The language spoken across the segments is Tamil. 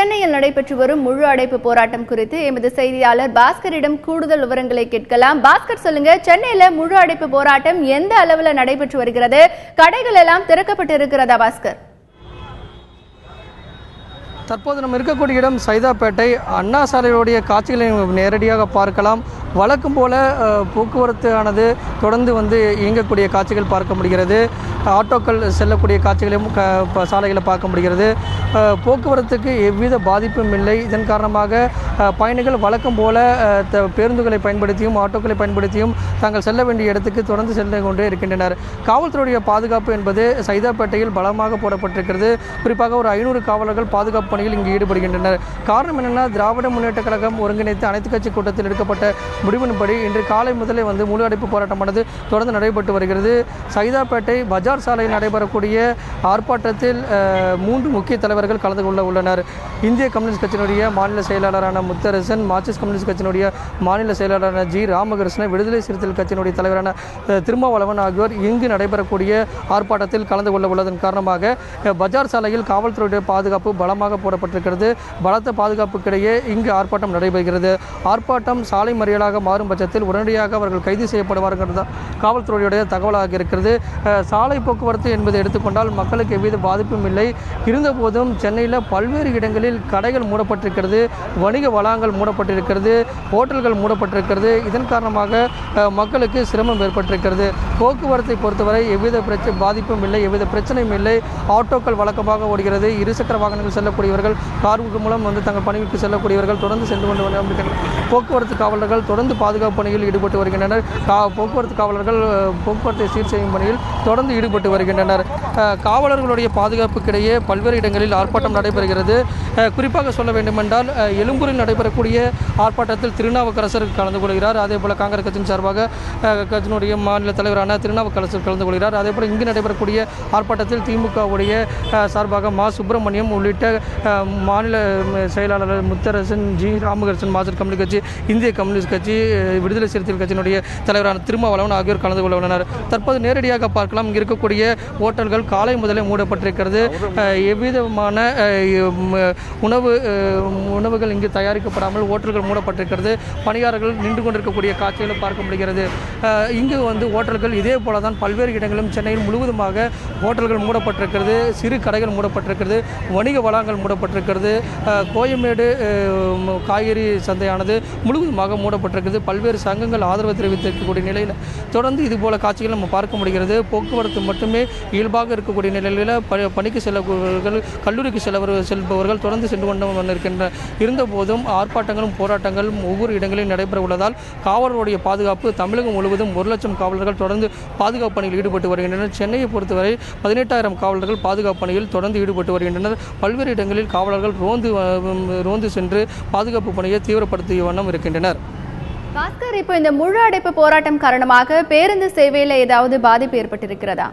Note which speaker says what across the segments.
Speaker 1: சென்னையில் நடைபெற்று வரும் முழு அடைப்பு போராட்டம் குறித்து எமது செய்தியாளர் பாஸ்கரிடம் கூடுதல் விவரங்களை கேட்கலாம். பாஸ்கர், சொல்லுங்க, சென்னையில முழு அடைப்பு போராட்டம் எந்த அளவுல நடைபெற்று வருகிறது? கடைகள் எல்லாம் திறக்கப்பட்டு இருக்கிறதா பாஸ்கர்?
Speaker 2: தற்போது நம்ம இருக்கக்கூடிய இடம் சைதாப்பேட்டை. அண்ணா சாலையுடைய காட்சிகளை நேரடியாக பார்க்கலாம். வழக்கம் போல போக்குவரத்து ஆனது தொடர்ந்து இயங்கக்கூடிய காட்சிகள் பார்க்க முடிகிறது. ஆட்டோக்கள் செல்லக்கூடிய காட்சிகளையும் சாலைகளை பார்க்க முடிகிறது. போக்குவரத்துக்கு எவ்வித பாதிப்பும் இல்லை. இதன் காரணமாக பயணிகள் வழக்கம் போல பேருந்துகளை பயன்படுத்தியும் ஆட்டோக்களை பயன்படுத்தியும் தாங்கள் செல்ல வேண்டிய இடத்துக்கு தொடர்ந்து செல்ல கொண்டே இருக்கின்றனர். காவல்துறையுடைய பாதுகாப்பு என்பது சைதாப்பேட்டையில் பலமாக போடப்பட்டிருக்கிறது. குறிப்பாக ஒரு 500 காவலர்கள் பாதுகாப்பு பணியில் இங்கு ஈடுபடுகின்றனர். காரணம் என்னென்னா, திராவிட முன்னேற்ற கழகம் ஒருங்கிணைத்து அனைத்து கட்சி கூட்டத்தில் எடுக்கப்பட்ட முடிவின்படி இன்று காலை முதலே முழு அடைப்பு போராட்டமானது தொடர்ந்து நடைபெற்று வருகிறது. சைதாப்பேட்டை பஜார் சாலையில் நடைபெறக்கூடிய ஆர்ப்பாட்டத்தில் 3 முக்கிய தலைவர்கள் கலந்து கொள்ள உள்ளனர். இந்திய கம்யூனிஸ்ட் கட்சியினுடைய மாநில செயலாளரான முத்தரசன், மார்க்சிஸ்ட் கம்யூனிஸ்ட் கட்சியினுடைய மாநில செயலாளரான ஜி ராமகிருஷ்ணன், விடுதலை சிறுத்தைகள் கட்சியினுடைய தலைவரான திருமாவளவன் ஆகியோர் இங்கு நடைபெறக்கூடிய ஆர்ப்பாட்டத்தில் கலந்து கொள்ள உள்ளதன் காரணமாக பஜார் சாலையில் காவல்துறையுடைய பாதுகாப்பு பலமாக போடப்பட்டிருக்கிறது. பலத்த பாதுகாப்புக்கிடையே இங்கு ஆர்ப்பாட்டம் நடைபெறுகிறது. ஆர்ப்பாட்டம் சாலை மறியலாக மாறும் பட்சத்தில் உடனடியாக அவர்கள் கைது செய்யப்படுவார்கள் தான் காவல்துறையுடைய தகவலாக இருக்கிறது. சாலை போக்குவரத்து என்பதை எடுத்துக்கொண்டால் மக்களுக்கு எவ்வித பாதிப்பும் இல்லை. இருந்தபோதும் சென்னையில் பல்வேறு இடங்களில் கடைகள் மூடப்பட்டிருக்கிறது, வணிக வளாகங்கள் மூடப்பட்டிருக்கிறது, ஹோட்டல்கள் மூடப்பட்டிருக்கிறது. இதன் காரணமாக மக்களுக்கு சிரமம் ஏற்பட்டிருக்கிறது. போக்குவரத்தை பொறுத்தவரை எவ்வித பாதிப்பும் இல்லை, எவ்வித பிரச்சனையும் இல்லை. ஆட்டோக்கள் வழக்கமாக ஓடுகிறது. இருசக்கர வாகனங்கள் செல்லக்கூடியவர்கள், கார்கள் மூலம் தங்கள் பணிகளுக்கு செல்லக்கூடியவர்கள் தொடர்ந்து சென்று கொண்டு வருகின்றனர். போக்குவரத்து காவலர்கள் தொடர்ந்து பாதுகாப்பு பணியில் ஈடுபட்டு வருகின்றனர். போக்குவரத்து காவலர்கள் போக்குவரத்தை சீர் செய்யும் பணியில் தொடர்ந்து ஈடுபட்டு வருகின்றனர். காவலர்களுடைய பாதுகாப்புக்கிடையே பல்வேறு இடங்களில் ஆர்ப்பாட்டம் நடைபெறுகிறது. குறிப்பாக சொல்ல வேண்டுமென்றால், எழும்பூரில் நடைபெறக்கூடிய ஆர்ப்பாட்டத்தில் திருநாவுக்கரசர் கலந்து கொள்கிறார். அதேபோல் காங்கிரஸ் கட்சியின் சார்பாக கட்சியினுடைய மாநில தலைவரான திருநாவுக்கரசர் கலந்து கொள்கிறார். அதேபோல் இங்கு நடைபெறக்கூடிய ஆர்ப்பாட்டத்தில் திமுகவுடைய சார்பாக மா சுப்பிரமணியம் உள்ளிட்ட மாநில செயலாளர் Mutharasan, G Ramakrishnan, Marxist communist கட்சி, இந்திய கம்யூனிஸ்ட் கட்சி, விடுதலை சிறுத்தைகள் கட்சியினுடைய தலைவரான திருமாவளவன் ஆகியோர் கலந்து கொள்ள உள்ளனர். தற்போது நேரடியாக பார்க்கலாம். இங்கு இருக்கக்கூடிய ஹோட்டல்கள் காலை முதலே மூடப்பட்டிருக்கிறது. எவ்விதமான உணவுகள் இங்கு தயாரிக்கப்படாமல் ஹோட்டல்கள் மூடப்பட்டிருக்கிறது. பணியாளர்கள் நின்று கொண்டிருக்கக்கூடிய காட்சிகளை பார்க்க முடிகிறது. இங்கு ஹோட்டல்கள் இதே போல தான் பல்வேறு இடங்களிலும் சென்னையில் முழுவதுமாக ஹோட்டல்கள் மூடப்பட்டிருக்கிறது. சிறு கடைகள் மூடப்பட்டிருக்கிறது. வணிக வளாகங்கள் மூடப்பட்டிருக்கிறது. கோயம்பேடு காய்கறி சந்தையானது முழுவதுமாக மூடப்பட்டிருக்கிறது. பல்வேறு சங்கங்கள் ஆதரவு தெரிவித்திருக்கக்கூடிய நிலையில் தொடர்ந்து இதுபோல காட்சிகள் நம்ம பார்க்க முடிகிறது. போக்குவரத்து மட்டுமே இயல்பாக இருக்கக்கூடிய நிலையில் பணிக்கு செல்லவர்கள், கல்லூரிக்கு செல்பவர்கள் தொடர்ந்து சென்று கொண்டு இருக்கின்றனர். இருந்தபோதும் ஆர்ப்பாட்டங்களும் போராட்டங்களும் ஒவ்வொரு இடங்களிலும் நடைபெற உள்ளதால் காவலருடைய பாதுகாப்பு தமிழகம் முழுவதும் 1 லட்சம் காவலர்கள் தொடர்ந்து பாதுகாப்பு பணியில் ஈடுபட்டு வருகின்றனர். சென்னையை பொறுத்தவரை 18,000 காவலர்கள் பாதுகாப்பு பணியில் தொடர்ந்து ஈடுபட்டு வருகின்றனர். பல்வேறு இடங்களில் காவலர்கள் ரோந்து சென்று பாதுகாப்பு பணியை தீவிரப்படுத்திய வண்ணம் இருக்கின்றனர்.
Speaker 1: பாஸ்கர், இப்போ இந்த முழு அடைப்பு போராட்டம் காரணமாக பேருந்து சேவையில் ஏதாவது பாதிப்பு ஏற்பட்டிருக்கிறதா?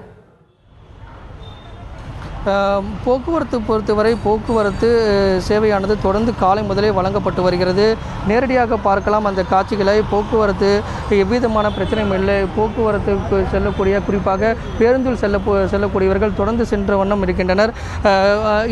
Speaker 2: போக்குவரத்து பொறுத்தவரை போக்குவரத்து சேவையானது தொடர்ந்து காலை முதலே வழங்கப்பட்டு வருகிறது. நேரடியாக பார்க்கலாம் அந்த காட்சிகளை. போக்குவரத்து எவ்விதமான பிரச்சனையும் இல்லை. போக்குவரத்துக்கு செல்லக்கூடிய, குறிப்பாக பேருந்தில் செல்லக்கூடியவர்கள் தொடர்ந்து சென்ற வண்ணம் இருக்கின்றனர்.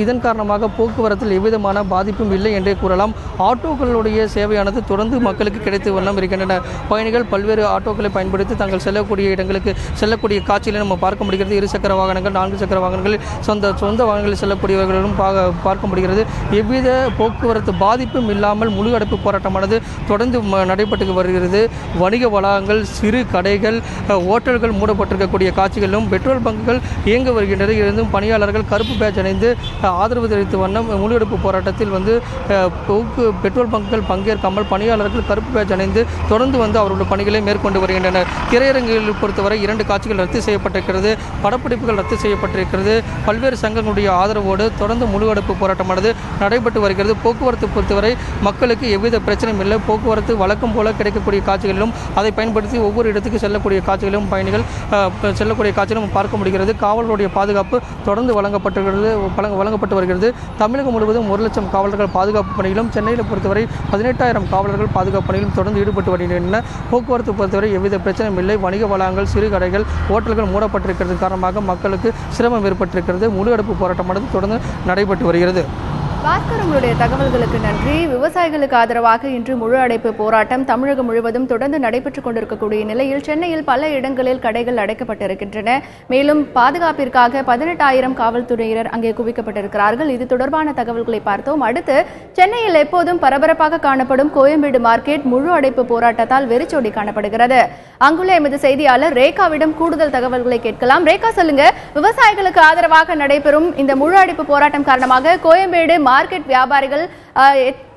Speaker 2: இதன் காரணமாக போக்குவரத்தில் எவ்விதமான பாதிப்பும் இல்லை என்றே கூறலாம். ஆட்டோக்களுடைய சேவையானது தொடர்ந்து மக்களுக்கு கிடைத்த வண்ணம் இருக்கின்றன. பயணிகள் பல்வேறு ஆட்டோக்களை பயன்படுத்தி தாங்கள் செல்லக்கூடிய இடங்களுக்கு செல்லக்கூடிய காட்சிகளை நம்ம பார்க்க முடிகிறது. 2 சக்கர வாகனங்கள், 4 சக்கர வாகனங்கள், சொந்த வாகனங்களில் செல்லக்கூடியவர்களும் பார்க்க முடிகிறது. எவ்வித போக்குவரத்து பாதிப்பும் இல்லாமல் முழு அடைப்பு போராட்டமானது தொடர்ந்து நடைபெற்று வருகிறது. வணிக வளாகங்கள், சிறு கடைகள், ஓட்டல்கள் மூடப்பட்டிருக்கக்கூடிய காட்சிகளிலும் பெட்ரோல் பங்குகள் இயங்க வருகின்றது. இருந்தும் பணியாளர்கள் கருப்பு பேட்ஜ் அணிந்து ஆதரவு தெரிவித்த வண்ணம் முழு அடைப்பு போராட்டத்தில் பெட்ரோல் பங்குகள் பங்கேற்காமல் பணியாளர்கள் கருப்பு பேட்ஜ் அணிந்து தொடர்ந்து அவர்களுடைய பணிகளை மேற்கொண்டு வருகின்றனர். திரையரங்குகளில் பொறுத்தவரை 2 காட்சிகள் ரத்து செய்யப்பட்டிருக்கிறது. படப்பிடிப்புகள் ரத்து செய்யப்பட்டிருக்கிறது. பல்வேறு சங்கங்களுடைய ஆதரவோடு தொடர்ந்து முழு அடைப்பு போராட்டமானது நடைபெற்று வருகிறது. போக்குவரத்து பொறுத்தவரை மக்களுக்கு எவ்வித பிரச்சனையும் இல்லை. போக்குவரத்து வழக்கம் போல கிடைக்கக்கூடிய காட்சிகளிலும் அதை பயன்படுத்தி ஒவ்வொரு இடத்துக்கு செல்லக்கூடிய காட்சிகளிலும் பயணிகள் செல்லக்கூடிய காட்சிகளும் பார்க்க முடிகிறது. காவலருடைய பாதுகாப்பு தொடர்ந்து வழங்கப்பட்டு வருகிறது. தமிழகம் முழுவதும் 1 லட்சம் காவலர்கள் பாதுகாப்பு பணியிலும், சென்னையில் பொறுத்தவரை 18,000 காவலர்கள் பாதுகாப்பு பணியிலும் தொடர்ந்து ஈடுபட்டு வருகின்றனர். போக்குவரத்து பொறுத்தவரை எவ்வித பிரச்சனையும் இல்லை. வணிக வளாகங்கள், சிறு கடைகள், ஹோட்டல்கள் மூடப்பட்டிருக்கிறது காரணமாக மக்களுக்கு சிரமம் ஏற்பட்டிருக்கிறது. முழு அடைப்பு போராட்டமானது தொடர்ந்து நடைபெற்று வருகிறது.
Speaker 1: பாஸ்கர், உங்களுடைய தகவல்களுக்கு நன்றி. விவசாயிகளுக்கு ஆதரவாக இன்று முழு அடைப்பு போராட்டம் தமிழகம் முழுவதும் தொடர்ந்து நடைபெற்றுக் கொண்டிருக்கக்கூடிய நிலையில் சென்னையில் பல இடங்களில் கடைகள் அடைக்கப்பட்டிருக்கின்றன. மேலும் பாதுகாப்பிற்காக 18,000 காவல்துறையினர் அங்கே குவிக்கப்பட்டிருக்கிறார்கள். இது தொடர்பான தகவல்களை பார்த்தோம். அடுத்து சென்னையில் எப்போதும் பரபரப்பாக காணப்படும் கோயம்பேடு மார்க்கெட் முழு அடைப்பு போராட்டத்தால் வெறிச்சோடி காணப்படுகிறது. அங்குள்ள எமது செய்தியாளர் ரேகாவிடம் கூடுதல் தகவல்களை கேட்கலாம். ரேகா, சொல்லுங்க, விவசாயிகளுக்கு ஆதரவாக நடைபெறும் இந்த முழு அடைப்பு போராட்டம் காரணமாக கோயம்பேடு மார்க்கெட் வியாபாரிகள்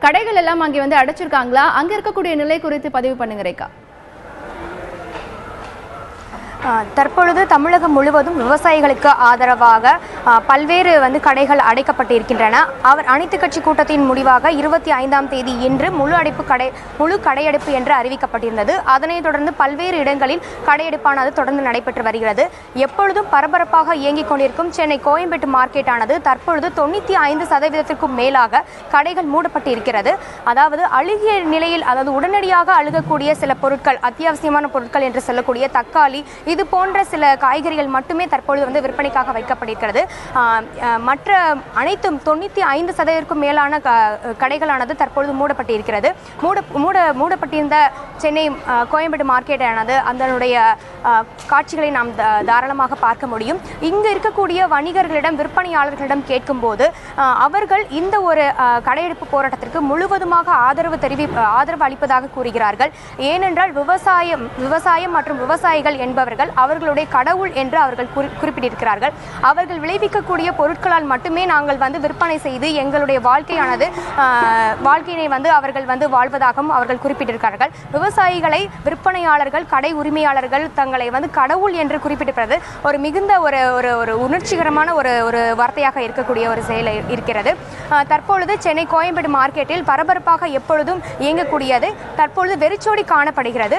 Speaker 1: கடைகள் எல்லாம் அங்கே வந்து அடைச்சிருக்காங்களா? அங்க இருக்கக்கூடிய நிலை குறித்து பதிவு பண்ணுங்க ரேகா.
Speaker 3: தற்பொழுது தமிழகம் முழுவதும் விவசாயிகளுக்கு ஆதரவாக பல்வேறு கடைகள் அடைக்கப்பட்டிருக்கின்றன. அனைத்து கட்சி கூட்டத்தின் முடிவாக 25ஆம் தேதி இன்று முழு கடையடைப்பு என்று அறிவிக்கப்பட்டிருந்தது. அதனைத் தொடர்ந்து பல்வேறு இடங்களில் கடையெடுப்பானது தொடர்ந்து நடைபெற்று வருகிறது. எப்பொழுதும் பரபரப்பாக இயங்கிக் கொண்டிருக்கும் சென்னை கோயம்பேட்டு மார்க்கெட்டானது தற்பொழுது 95% மேலாக கடைகள் மூடப்பட்டு இருக்கிறது. அதாவது அழுகிய நிலையில், அதாவது உடனடியாக அழுகக்கூடிய சில பொருட்கள், அத்தியாவசியமான பொருட்கள் என்று சொல்லக்கூடிய தக்காளி, இது போன்ற சில காய்கறிகள் மட்டுமே தற்பொழுது விற்பனைக்காக வைக்கப்பட்டிருக்கிறது. மற்ற அனைத்தும் 95% மேலான கடைகளானது தற்பொழுது மூடப்பட்டிருக்கிறது. மூடப்பட்டிருந்த சென்னை கோயம்பேடு மார்க்கெட்டானது அதனுடைய காட்சிகளை நாம் தாராளமாக பார்க்க முடியும். இங்கு இருக்கக்கூடிய வணிகர்களிடம், விற்பனையாளர்களிடம் கேட்கும்போது அவர்கள் இந்த ஒரு கடையெடுப்பு போராட்டத்திற்கு முழுவதுமாக ஆதரவு அளிப்பதாக கூறுகிறார்கள். ஏனென்றால் விவசாயம் மற்றும் விவசாயிகள் என்பவர்கள் அவர்களுடைய கடவுள் என்று அவர்கள் குறிப்பிட்டிருக்கிறார்கள். அவர்கள் விளைவிக்கக்கூடிய பொருட்களால் மட்டுமே நாங்கள் விற்பனை செய்து எங்களுடைய வாழ்க்கையினை அவர்கள் வாழ்வதாகவும் அவர்கள் குறிப்பிட்டிருக்கிறார்கள். விவசாயிகளை விற்பனையாளர்கள், கடை உரிமையாளர்கள் தங்களை கடவுள் என்று குறிப்பிட்டிருப்பது ஒரு மிகுந்த ஒரு உணர்ச்சிகரமான ஒரு வார்த்தையாக இருக்கக்கூடிய ஒரு செயல் இருக்கிறது. தற்பொழுது சென்னை கோயம்பேடு மார்க்கெட்டில் பரபரப்பாக எப்பொழுதும் இயங்கக்கூடியது தற்பொழுது வெறிச்சோடி காணப்படுகிறது.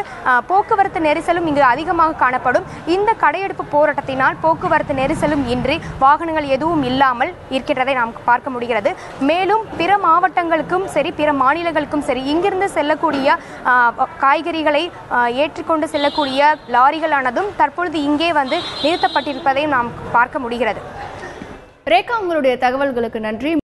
Speaker 3: போக்குவரத்து நெரிசலும் இங்கு அதிகமாக காணப்படும். இந்த கடையெடுப்பு போராட்டத்தினால் போக்குவரத்து நெரிசலும் இன்றி வாகனங்கள் எதுவும் இல்லாமல் இருக்கின்றதை நாம் பார்க்க முடிகிறது. மேலும் பிற மாவட்டங்களுக்கும் சரி, பிற மாநிலங்களுக்கும் சரி, இங்கிருந்து செல்லக்கூடிய காய்கறிகளை ஏற்றிக்கொண்டு செல்லக்கூடிய லாரிகளானதும் தற்பொழுது இங்கே நிறுத்தப்பட்டிருப்பதை நாம் பார்க்க முடிகிறது.
Speaker 1: ரேகா, உங்களுடைய தகவல்களுக்கு நன்றி.